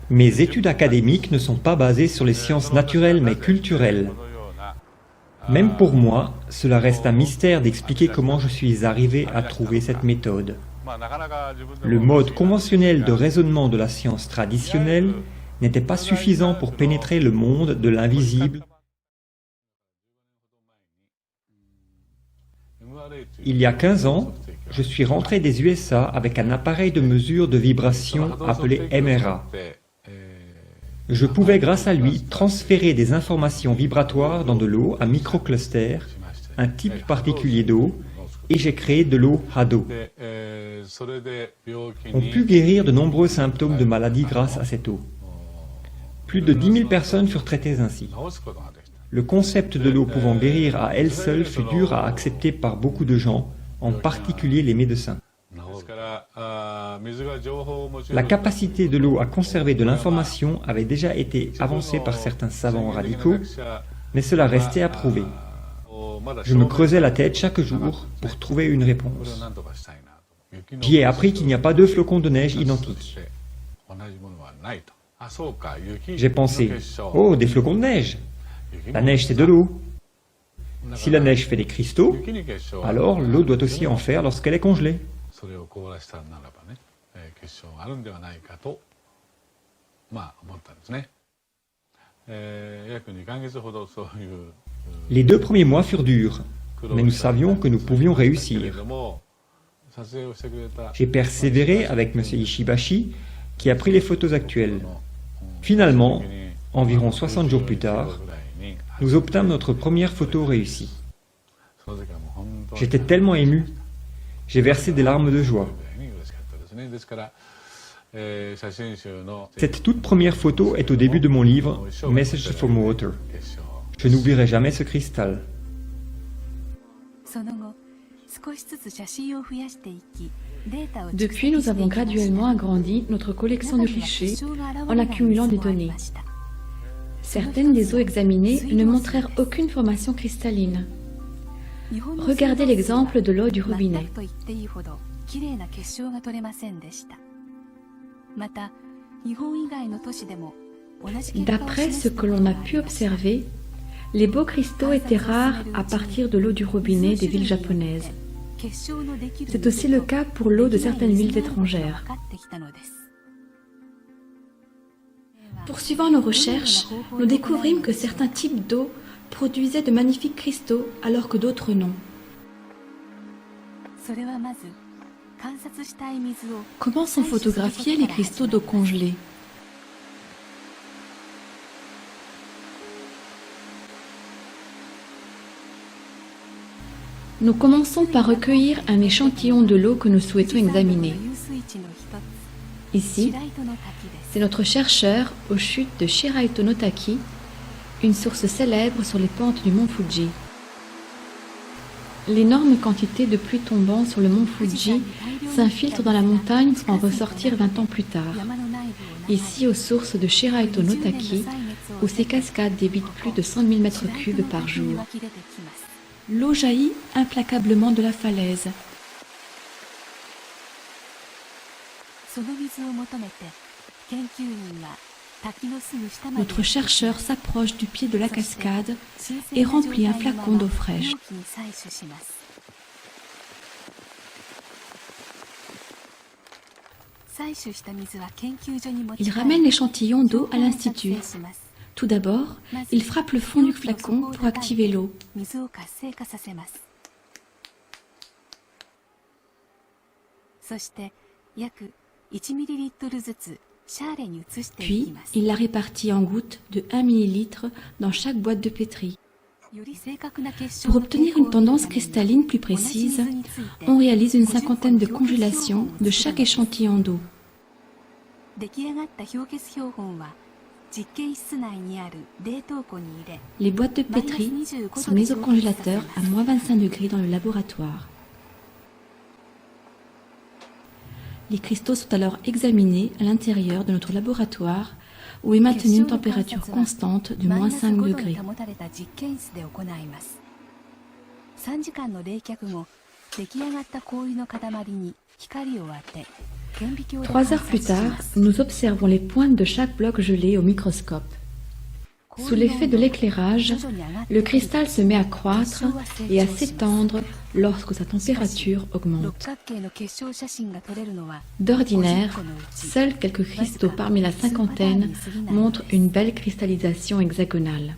Mes études académiques ne sont pas basées sur les sciences naturelles mais culturelles. Même pour moi, cela reste un mystère d'expliquer comment je suis arrivé à trouver cette méthode. Le mode conventionnel de raisonnement de la science traditionnelle n'était pas suffisant pour pénétrer le monde de l'invisible. Il y a 15 ans, je suis rentré des USA avec un appareil de mesure de vibration appelé MRA. Je pouvais, grâce à lui, transférer des informations vibratoires dans de l'eau à microcluster, un type particulier d'eau, et j'ai créé de l'eau Hado. On put guérir de nombreux symptômes de maladie grâce à cette eau. Plus de 10 000 personnes furent traitées ainsi. Le concept de l'eau pouvant guérir à elle seule fut dur à accepter par beaucoup de gens, en particulier les médecins. La capacité de l'eau à conserver de l'information avait déjà été avancée par certains savants radicaux, mais cela restait à prouver. Je me creusais la tête chaque jour pour trouver une réponse. J'y ai appris qu'il n'y a pas deux flocons de neige identiques. J'ai pensé, oh, des flocons de neige! La neige, c'est de l'eau. Si la neige fait des cristaux, alors l'eau doit aussi en faire lorsqu'elle est congelée. Les 2 premiers mois furent durs, mais nous savions que nous pouvions réussir. J'ai persévéré avec M. Ishibashi, qui a pris les photos actuelles. Finalement, environ 60 jours plus tard, nous obtînmes notre première photo réussie. J'étais tellement ému. J'ai versé des larmes de joie. Cette toute première photo est au début de mon livre « Message from Water ». Je n'oublierai jamais ce cristal. Depuis, nous avons graduellement agrandi notre collection de clichés en accumulant des données. Certaines des eaux examinées ne montrèrent aucune formation cristalline. Regardez l'exemple de l'eau du robinet. D'après ce que l'on a pu observer, les beaux cristaux étaient rares à partir de l'eau du robinet des villes japonaises. C'est aussi le cas pour l'eau de certaines villes étrangères. Poursuivant nos recherches, nous découvrîmes que certains types d'eau produisaient de magnifiques cristaux alors que d'autres non. Comment sont photographiés les cristaux d'eau congelée? Nous commençons par recueillir un échantillon de l'eau que nous souhaitons examiner. Ici, c'est notre chercheur aux chutes de Shiraito no Taki, une source célèbre sur les pentes du mont Fuji. L'énorme quantité de pluie tombant sur le mont Fuji s'infiltre dans la montagne pour en ressortir 20 ans plus tard. Ici, aux sources de Shiraito no Taki, où ces cascades débitent plus de 100 000 m3 par jour. L'eau jaillit implacablement de la falaise. Notre chercheur s'approche du pied de la cascade et remplit un flacon d'eau fraîche. Il ramène l'échantillon d'eau à l'institut. Tout d'abord, il frappe le fond du flacon pour activer l'eau. Puis, il la répartit en gouttes de 1 ml dans chaque boîte de pétri. Pour obtenir une tendance cristalline plus précise, on réalise une 50aine de congélations de chaque échantillon d'eau. Les boîtes de pétri sont mises au congélateur à moins 25 degrés dans le laboratoire. Les cristaux sont alors examinés à l'intérieur de notre laboratoire où est maintenue une température constante de moins 5 degrés. 3 heures plus tard, nous observons les pointes de chaque bloc gelé au microscope. Sous l'effet de l'éclairage, le cristal se met à croître et à s'étendre lorsque sa température augmente. D'ordinaire, seuls quelques cristaux parmi la cinquantaine montrent une belle cristallisation hexagonale.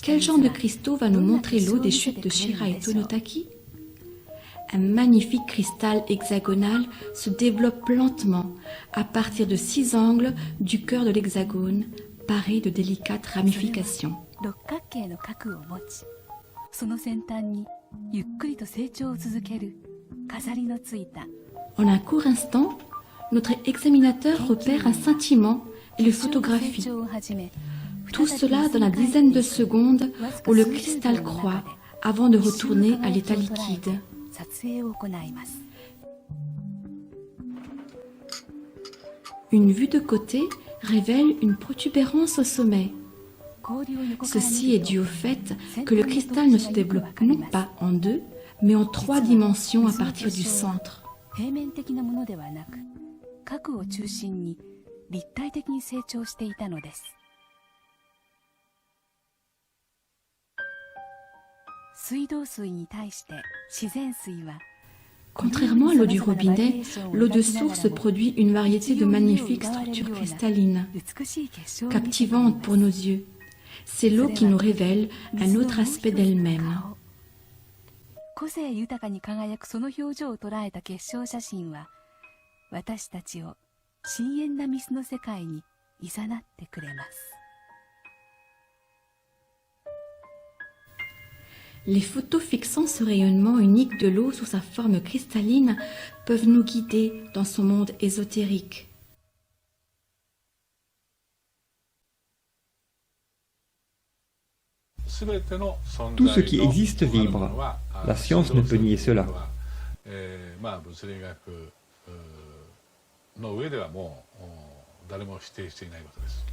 Quel genre de cristaux va nous montrer l'eau des chutes de Shiraito no Taki? Un magnifique cristal hexagonal se développe lentement à partir de 6 angles du cœur de l'hexagone, paré de délicates ramifications. En un court instant, notre examinateur repère un scintillement et le photographie. Tout cela dans la dizaine de secondes où le cristal croît avant de retourner à l'état liquide. Une vue de côté révèle une protubérance au sommet. Ceci est dû au fait que le cristal ne se développe non pas en 2, mais en 3 dimensions à partir du centre. Contrairement à l'eau du robinet, l'eau de source produit une variété de magnifiques structures cristallines, captivantes pour nos yeux. C'est l'eau qui nous révèle un autre aspect d'elle-même. Les photos fixant ce rayonnement unique de l'eau sous sa forme cristalline peuvent nous guider dans son monde ésotérique. Tout ce qui existe vibre. La science ne peut nier cela.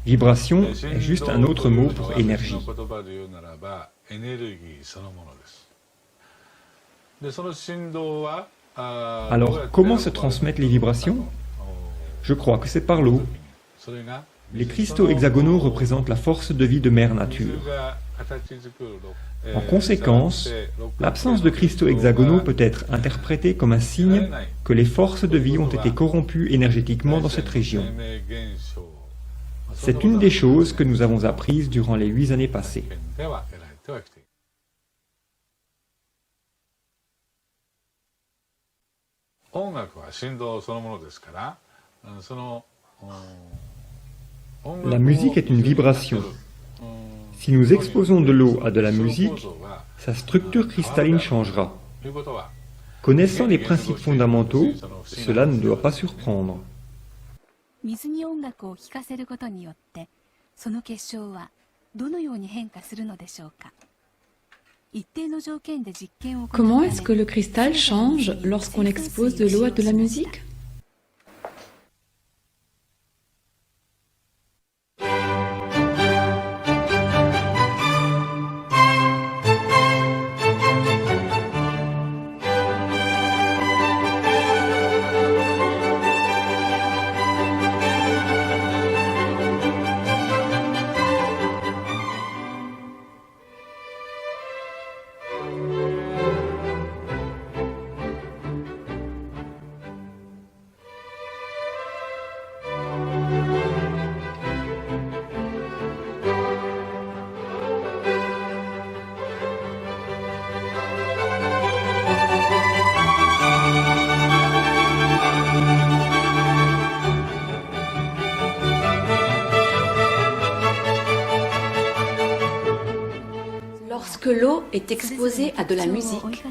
Vibration est juste un autre mot pour énergie. Alors, comment se transmettent les vibrations? Je crois que c'est par l'eau. Les cristaux hexagonaux représentent la force de vie de Mère Nature. En conséquence, l'absence de cristaux hexagonaux peut être interprétée comme un signe que les forces de vie ont été corrompues énergétiquement dans cette région. C'est une des choses que nous avons apprises durant les 8 années passées. La musique est une vibration. Si nous exposons de l'eau à de la musique, sa structure cristalline changera. Connaissant les principes fondamentaux, cela ne doit pas surprendre. Comment est-ce que le cristal change lorsqu'on expose de l'eau à de la musique? Lorsque l'eau est exposée à de la musique,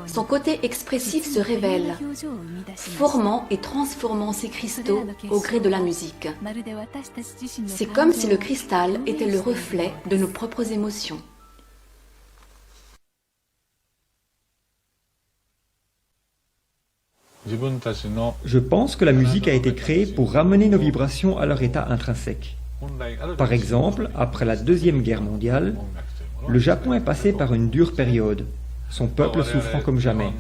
son côté expressif se révèle, formant et transformant ces cristaux au gré de la musique. C'est comme si le cristal était le reflet de nos propres émotions. Je pense que la musique a été créée pour ramener nos vibrations à leur état intrinsèque. Par exemple, après la Deuxième Guerre mondiale, le Japon est passé par une dure période. son peuple souffrant comme jamais.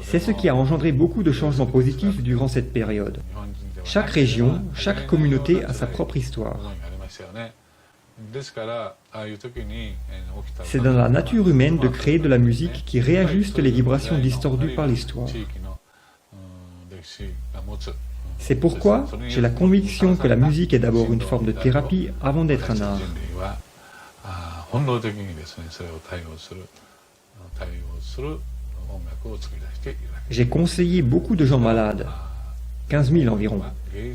C'est ce qui a engendré beaucoup de changements positifs durant cette période. Chaque région, chaque communauté a sa propre histoire. C'est dans la nature humaine de créer de la musique qui réajuste les vibrations distordues par l'histoire. C'est pourquoi j'ai la conviction que la musique est d'abord une forme de thérapie avant d'être un art. J'ai conseillé beaucoup de gens malades, 15 000 environ,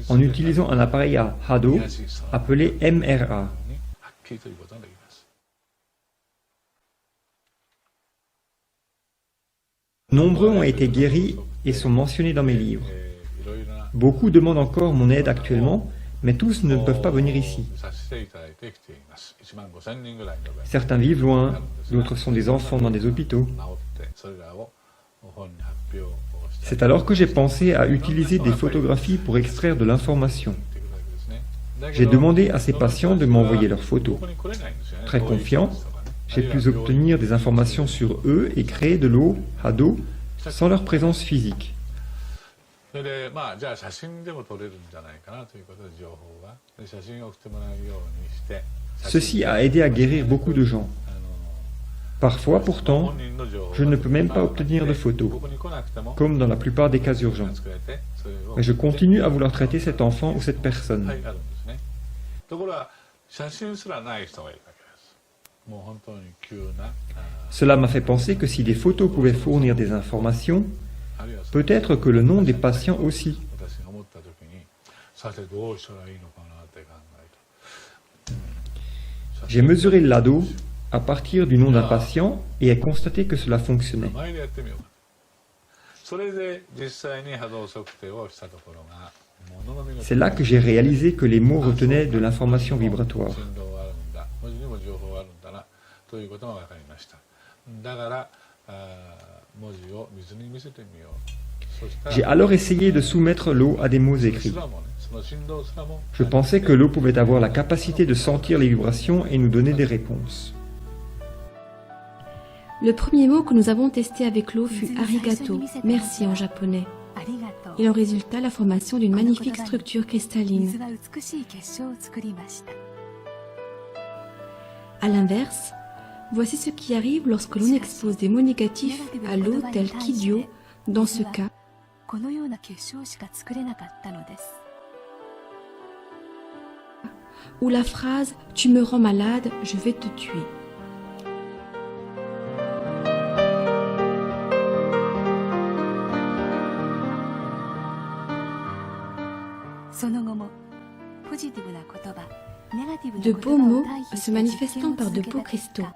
en utilisant un appareil à Hado appelé MRA. Nombreux ont été guéris et sont mentionnés dans mes livres. Beaucoup demandent encore mon aide actuellement, mais tous ne peuvent pas venir ici. Certains vivent loin, d'autres sont des enfants dans des hôpitaux. C'est alors que j'ai pensé à utiliser des photographies pour extraire de l'information. J'ai demandé à ces patients de m'envoyer leurs photos. Très confiant, j'ai pu obtenir des informations sur eux et créer de l'eau, Hado, sans leur présence physique. Ceci a aidé à guérir beaucoup de gens. Parfois, pourtant, je ne peux même pas obtenir de photos, comme dans la plupart des cas urgents. Mais je continue à vouloir traiter cet enfant ou cette personne. Cela m'a fait penser que si des photos pouvaient fournir des informations, peut-être que le nom des patients aussi. J'ai mesuré l'ADO à partir du nom d'un patient et ai constaté que cela fonctionnait. C'est là que j'ai réalisé que les mots retenaient de l'information vibratoire. J'ai alors essayé de soumettre l'eau à des mots écrits. Je pensais que l'eau pouvait avoir la capacité de sentir les vibrations et nous donner des réponses. Le premier mot que nous avons testé avec l'eau fut arigato, merci en japonais. Il en résulta la formation d'une magnifique structure cristalline. A l'inverse, voici ce qui arrive lorsque l'on expose des mots négatifs à l'eau tels qu'idiot, dans ce cas, ou la phrase « Tu me rends malade, je vais te tuer ». De beaux mots se manifestant par de beaux cristaux.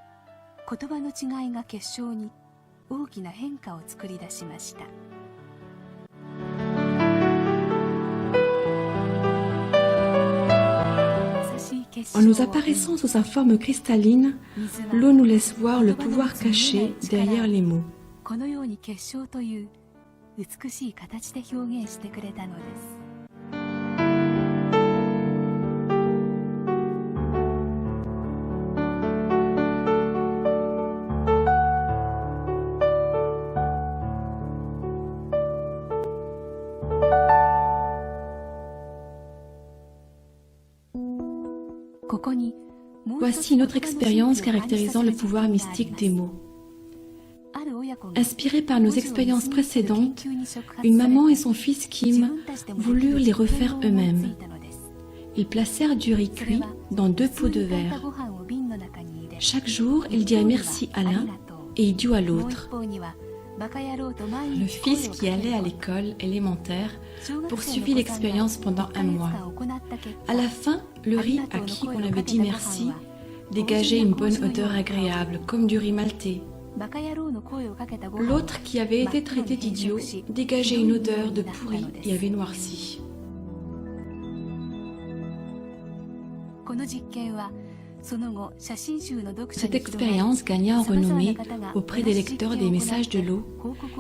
En nous apparaissant sous sa forme cristalline, l'eau nous laisse voir le pouvoir caché derrière les mots. Voici une autre expérience caractérisant le pouvoir mystique des mots. Inspirés par nos expériences précédentes, une maman et son fils Kim voulurent les refaire eux-mêmes. Ils placèrent du riz cuit dans 2 pots de verre. Chaque jour, ils dirent merci à l'un et idiot à l'autre. Le fils qui allait à l'école élémentaire poursuivit l'expérience pendant 1 mois. À la fin, le riz à qui on avait dit merci dégageait une bonne odeur agréable, comme du riz maltais. L'autre, qui avait été traité d'idiot, dégageait une odeur de pourri et avait noirci. Cette expérience gagna en renommée auprès des lecteurs des messages de l'eau.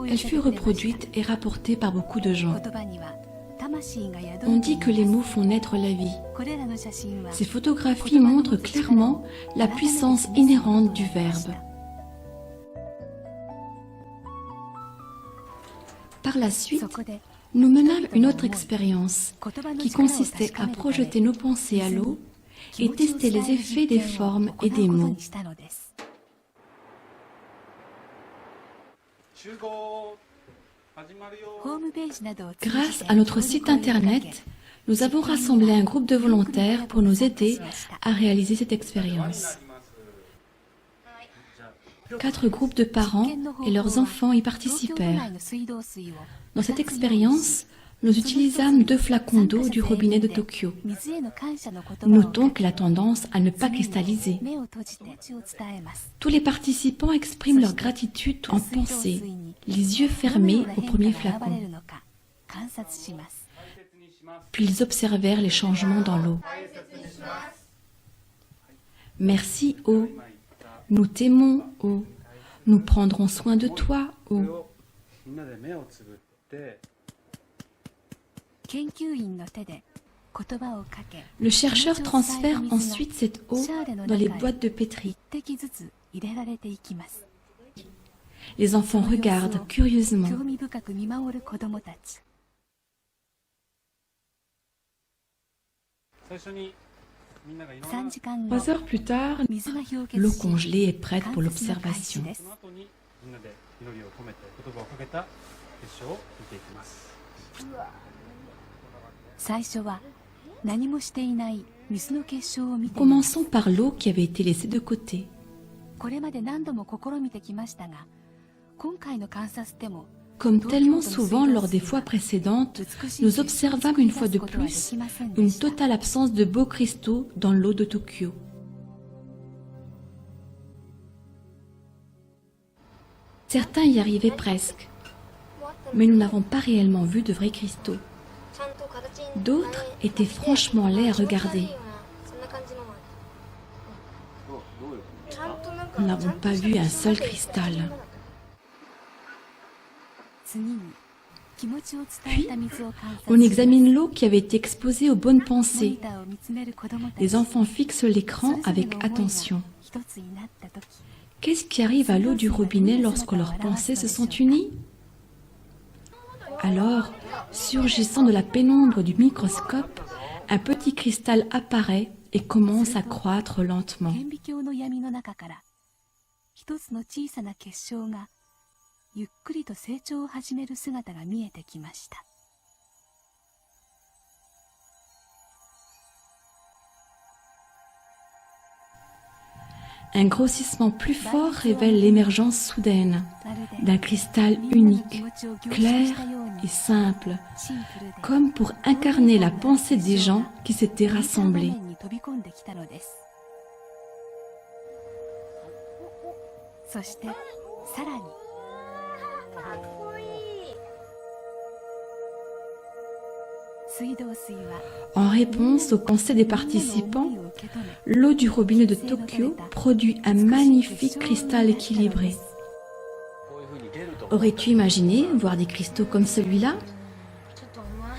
Elle fut reproduite et rapportée par beaucoup de gens. On dit que les mots font naître la vie. Ces photographies montrent clairement la puissance inhérente du verbe. Par la suite, nous menâmes une autre expérience qui consistait à projeter nos pensées à l'eau et tester les effets des formes et des mots. Grâce à notre site internet, nous avons rassemblé un groupe de volontaires pour nous aider à réaliser cette expérience. 4 groupes de parents et leurs enfants y participèrent. Dans cette expérience, nous utilisâmes 2 flacons d'eau du robinet de Tokyo. Notons que la tendance à ne pas cristalliser. Tous les participants expriment leur gratitude en pensée, les yeux fermés au premier flacon. Puis ils observèrent les changements dans l'eau. Merci, eau. Nous t'aimons, eau. Nous prendrons soin de toi, eau. Le chercheur transfère ensuite cette eau dans les boîtes de pétri. Les enfants regardent curieusement. 3 heures plus tard, l'eau congelée est prête pour l'observation. Commençons par l'eau qui avait été laissée de côté. Comme tellement souvent lors des fois précédentes, nous observâmes une fois de plus une totale absence de beaux cristaux dans l'eau de Tokyo. Certains y arrivaient presque, mais nous n'avons pas réellement vu de vrais cristaux. D'autres étaient franchement laids à regarder. Nous n'avons pas vu un seul cristal. Puis, on examine l'eau qui avait été exposée aux bonnes pensées. Les enfants fixent l'écran avec attention. Qu'est-ce qui arrive à l'eau du robinet lorsque leurs pensées se sont unies? Alors, surgissant de la pénombre du microscope, un petit cristal apparaît et commence à croître lentement. Un grossissement plus fort révèle l'émergence soudaine d'un cristal unique, clair et simple, comme pour incarner la pensée des gens qui s'étaient rassemblés. En réponse aux pensées des participants, l'eau du robinet de Tokyo produit un magnifique cristal équilibré. Aurais-tu imaginé voir des cristaux comme celui-là?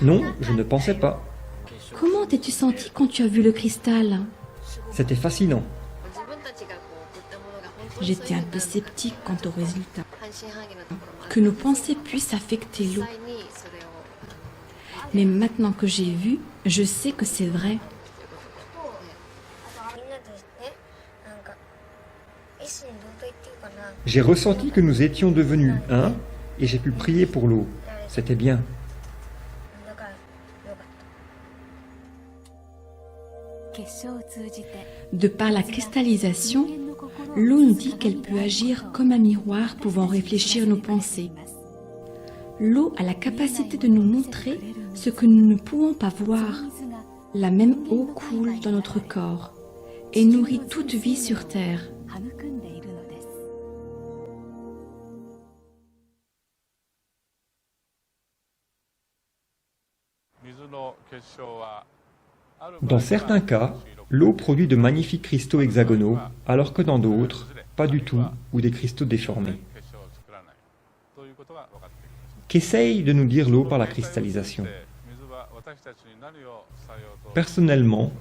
Non, je ne pensais pas. Comment t'es-tu senti quand tu as vu le cristal? C'était fascinant. J'étais un peu sceptique quant au résultat. Que nos pensées puissent affecter l'eau. Mais maintenant que j'ai vu, je sais que c'est vrai. J'ai ressenti que nous étions devenus un et j'ai pu prier pour l'eau. C'était bien. De par la cristallisation, l'eau nous dit qu'elle peut agir comme un miroir pouvant réfléchir nos pensées. L'eau a la capacité de nous montrer ce que nous ne pouvons pas voir. La même eau coule dans notre corps et nourrit toute vie sur Terre. Dans certains cas, l'eau produit de magnifiques cristaux hexagonaux, alors que dans d'autres, pas du tout, ou des cristaux déformés. Qu'essaye de nous dire l'eau par la cristallisation? Personnellement,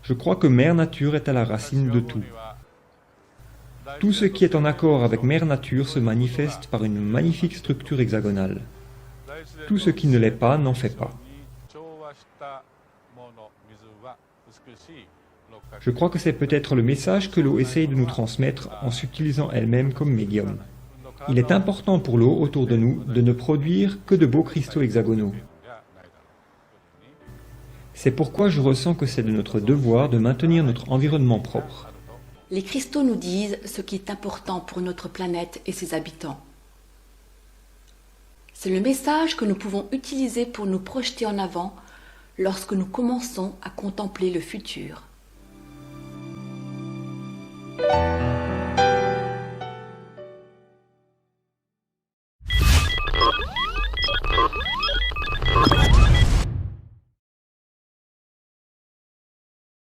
je crois que Mère Nature est à la racine de tout. Tout ce qui est en accord avec Mère Nature se manifeste par une magnifique structure hexagonale. Tout ce qui ne l'est pas n'en fait pas. Je crois que c'est peut-être le message que l'eau essaye de nous transmettre en s'utilisant elle-même comme médium. Il est important pour l'eau autour de nous de ne produire que de beaux cristaux hexagonaux. C'est pourquoi je ressens que c'est de notre devoir de maintenir notre environnement propre. Les cristaux nous disent ce qui est important pour notre planète et ses habitants. C'est le message que nous pouvons utiliser pour nous projeter en avant lorsque nous commençons à contempler le futur.